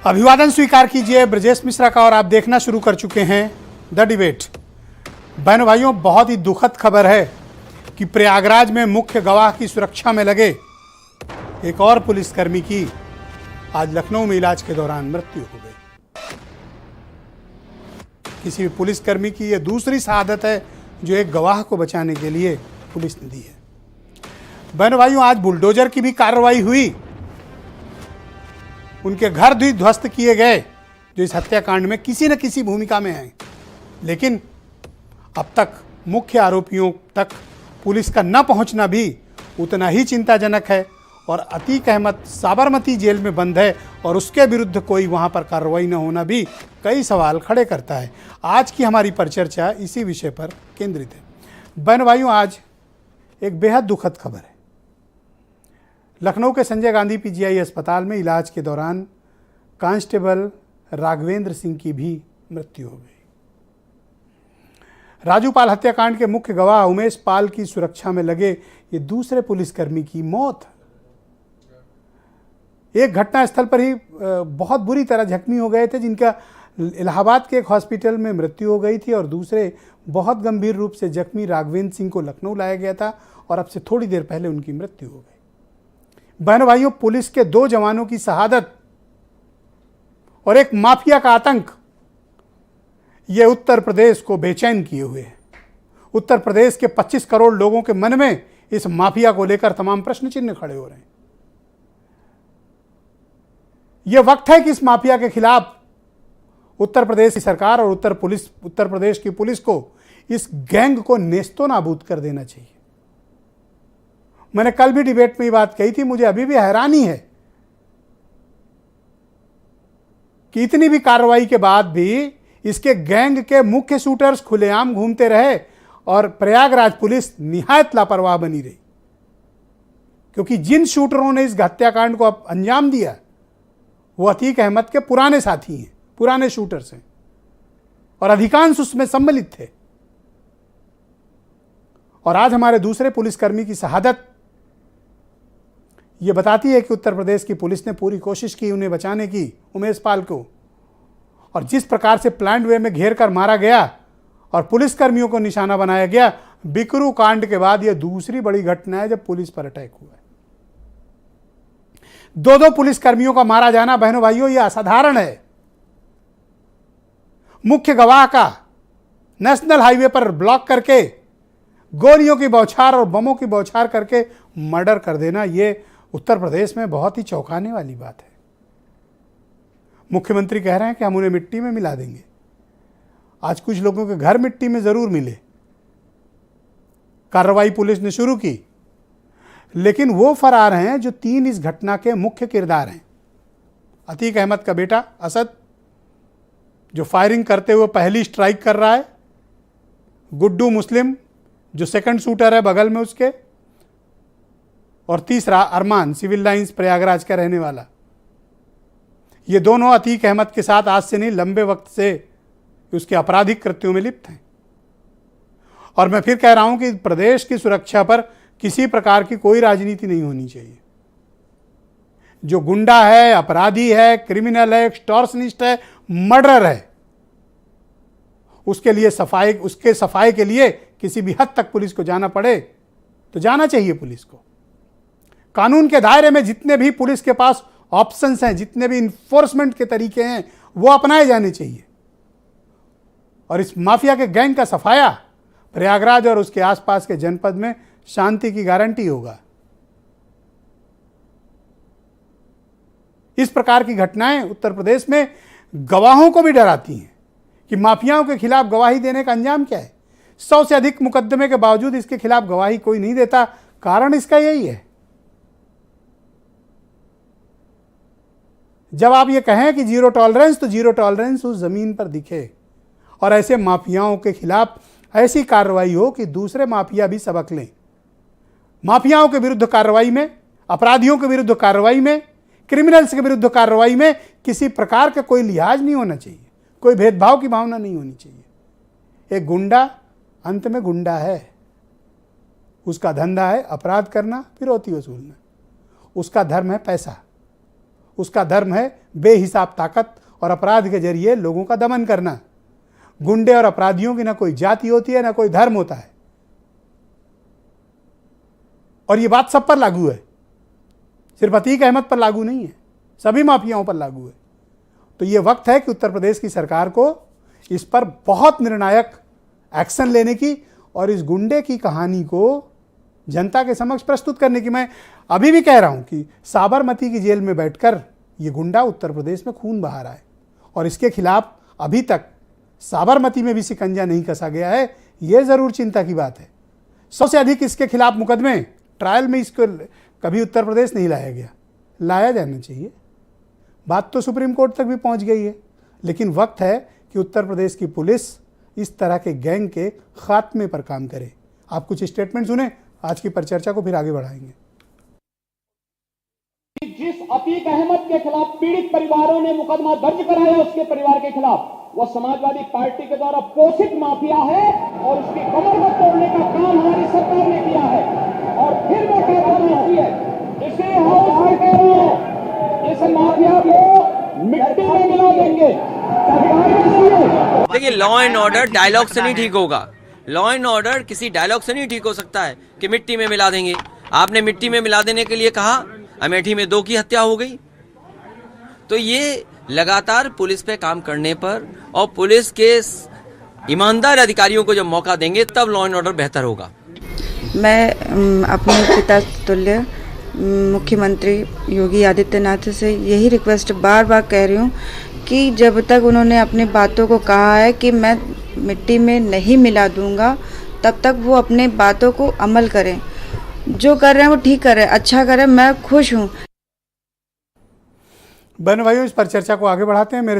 अभिवादन स्वीकार कीजिए ब्रजेश मिश्रा का और आप देखना शुरू कर चुके हैं द डिबेट। बहनों भाइयों, बहुत ही दुखद खबर है कि प्रयागराज में मुख्य गवाह की सुरक्षा में लगे एक और पुलिसकर्मी की आज लखनऊ में इलाज के दौरान मृत्यु हो गई। किसी भी पुलिसकर्मी की यह दूसरी शहादत है जो एक गवाह को बचाने के लिए पुलिस ने दी है। बहनों भाइयों, आज बुलडोजर की भी कार्रवाई हुई, उनके घर भी ध्वस्त किए गए जो इस हत्याकांड में किसी न किसी भूमिका में हैं, लेकिन अब तक मुख्य आरोपियों तक पुलिस का न पहुंचना भी उतना ही चिंताजनक है। और अतीक अहमद साबरमती जेल में बंद है और उसके विरुद्ध कोई वहां पर कार्रवाई न होना भी कई सवाल खड़े करता है। आज की हमारी परिचर्चा इसी विषय पर केंद्रित है। बहन भाइयों, आज एक बेहद दुखद खबर है। लखनऊ के संजय गांधी पीजीआई अस्पताल में इलाज के दौरान कांस्टेबल राघवेंद्र सिंह की भी मृत्यु हो गई। राजू पाल हत्याकांड के मुख्य गवाह उमेश पाल की सुरक्षा में लगे ये दूसरे पुलिसकर्मी की मौत। एक घटनास्थल पर ही बहुत बुरी तरह जख्मी हो गए थे, जिनका इलाहाबाद के एक हॉस्पिटल में मृत्यु हो गई थी, और दूसरे बहुत गंभीर रूप से जख्मी राघवेंद्र सिंह को लखनऊ लाया गया था और अब से थोड़ी देर पहले उनकी मृत्यु हो गई। बहनों भाइयों, पुलिस के 2 जवानों की शहादत और एक माफिया का आतंक ये उत्तर प्रदेश को बेचैन किए हुए है। उत्तर प्रदेश के 25 करोड़ लोगों के मन में इस माफिया को लेकर तमाम प्रश्न चिन्ह खड़े हो रहे हैं। यह वक्त है कि इस माफिया के खिलाफ उत्तर प्रदेश की सरकार और उत्तर प्रदेश की पुलिस को इस गैंग को नेस्तो नाबूद कर देना चाहिए। मैंने कल भी डिबेट में ये बात कही थी, मुझे अभी भी हैरानी है कि इतनी भी कार्रवाई के बाद भी इसके गैंग के मुख्य शूटर्स खुलेआम घूमते रहे और प्रयागराज पुलिस निहायत लापरवाह बनी रही, क्योंकि जिन शूटरों ने इस हत्याकांड को अंजाम दिया वो अतीक अहमद के पुराने साथी हैं, पुराने शूटर्स हैं, और अधिकांश उसमें सम्मिलित थे। और आज हमारे दूसरे पुलिसकर्मी की शहादत ये बताती है कि उत्तर प्रदेश की पुलिस ने पूरी कोशिश की उन्हें बचाने की, उमेश पाल को, और जिस प्रकार से प्लान्ड वे में घेर कर मारा गया और पुलिसकर्मियों को निशाना बनाया गया। बिकरू कांड के बाद यह दूसरी बड़ी घटना है जब पुलिस पर अटैक हुआ है। 2 पुलिसकर्मियों का मारा जाना बहनों भाइयों यह असाधारण है। मुख्य गवाह का नेशनल हाईवे पर ब्लॉक करके गोलियों की बौछार और बमों की बौछार करके मर्डर कर देना, यह उत्तर प्रदेश में बहुत ही चौंकाने वाली बात है। मुख्यमंत्री कह रहे हैं कि हम उन्हें मिट्टी में मिला देंगे। आज कुछ लोगों के घर मिट्टी में जरूर मिले, कार्रवाई पुलिस ने शुरू की, लेकिन वो फरार हैं जो 3 इस घटना के मुख्य किरदार हैं। अतीक अहमद का बेटा असद, जो फायरिंग करते हुए पहली स्ट्राइक कर रहा है, गुड्डू मुस्लिम जो सेकंड शूटर है बगल में उसके, और तीसरा अरमान सिविल लाइंस प्रयागराज का रहने वाला। ये दोनों अतीक अहमद के साथ आज से नहीं लंबे वक्त से उसके आपराधिक कृत्यों में लिप्त हैं। और मैं फिर कह रहा हूं कि प्रदेश की सुरक्षा पर किसी प्रकार की कोई राजनीति नहीं होनी चाहिए। जो गुंडा है, अपराधी है, क्रिमिनल है, एक्सटॉर्शनिस्ट है, मर्डरर है, उसके सफाई के लिए किसी भी हद तक पुलिस को जाना पड़े तो जाना चाहिए पुलिस को। कानून के दायरे में जितने भी पुलिस के पास ऑप्शंस हैं, जितने भी इन्फोर्समेंट के तरीके हैं, वो अपनाए जाने चाहिए। और इस माफिया के गैंग का सफाया प्रयागराज और उसके आसपास के जनपद में शांति की गारंटी होगा। इस प्रकार की घटनाएं उत्तर प्रदेश में गवाहों को भी डराती हैं कि माफियाओं के खिलाफ गवाही देने का अंजाम क्या है। 100 से अधिक मुकदमे के बावजूद इसके खिलाफ गवाही कोई नहीं देता। कारण इसका यही है। जब आप ये कहें कि जीरो टॉलरेंस, तो जीरो टॉलरेंस उस जमीन पर दिखे और ऐसे माफियाओं के खिलाफ ऐसी कार्रवाई हो कि दूसरे माफिया भी सबक लें। माफियाओं के विरुद्ध कार्रवाई में, अपराधियों के विरुद्ध कार्रवाई में, क्रिमिनल्स के विरुद्ध कार्रवाई में किसी प्रकार का कोई लिहाज नहीं होना चाहिए, कोई भेदभाव की भावना नहीं होनी चाहिए। एक गुंडा अंत में गुंडा है, उसका धंधा है अपराध करना, फिरौती वसूलना, उसका धर्म है पैसा, उसका धर्म है बेहिसाब ताकत और अपराध के जरिए लोगों का दमन करना। गुंडे और अपराधियों की ना कोई जाति होती है, ना कोई धर्म होता है, और ये बात सब पर लागू है, सिर्फ अतीक अहमद पर लागू नहीं है, सभी माफियाओं पर लागू है। तो ये वक्त है कि उत्तर प्रदेश की सरकार को इस पर बहुत निर्णायक एक्शन लेने की और इस गुंडे की कहानी को जनता के समक्ष प्रस्तुत करने की। मैं अभी भी कह रहा हूं कि साबरमती की जेल में बैठकर ये गुंडा उत्तर प्रदेश में खून बहा रहा है और इसके खिलाफ अभी तक साबरमती में भी शिकंजा नहीं कसा गया है। यह जरूर चिंता की बात है। 100 से अधिक इसके खिलाफ मुकदमे ट्रायल में इसको कभी उत्तर प्रदेश नहीं लाया गया, लाया जाना चाहिए। बात तो सुप्रीम कोर्ट तक भी पहुंच गई है, लेकिन वक्त है कि उत्तर प्रदेश की पुलिस इस तरह के गैंग के खात्मे पर काम करे। आप कुछ स्टेटमेंट सुने, आज की परिचर्चा को फिर आगे बढ़ाएंगे। जिस अतीक अहमद के खिलाफ पीड़ित परिवारों ने मुकदमा दर्ज कराया, उसके परिवार के खिलाफ, वह समाजवादी पार्टी के द्वारा पोषित माफिया है और उसकी कमर को तोड़ने का काम हमारी सरकार ने किया है। और फिर मैं कहता हूं, इसे हाउस में इस माफिया को मिट्टी में मिला देंगे। देखिए, लॉ एंड ऑर्डर डायलॉग से नहीं ठीक होगा। लॉ एंड ऑर्डर किसी डायलॉग से नहीं ठीक हो सकता है कि मिट्टी में मिला देंगे। आपने मिट्टी में मिला देने के लिए कहा, अमेठी में 2 की हत्या हो गई। तो ये लगातार पुलिस पे काम करने पर और पुलिस के ईमानदार अधिकारियों को जब मौका देंगे तब लॉ एंड ऑर्डर बेहतर होगा। मैं अपने पिता तुल्य मुख्यमंत्री योगी आदित्यनाथ से यही रिक्वेस्ट बार बार कह रही हूँ कि जब तक उन्होंने अपनी बातों को कहा है कि मैं मिट्टी में नहीं मिला दूंगा, तब तक वो अपने बातों को अमल करें। जो कर रहे हैं वो ठीक कर रहे हैं, अच्छा कर रहे हैं, मैं खुश हूँ। बहन भाइयों, इस पर चर्चा को आगे बढ़ाते हैं। मेरे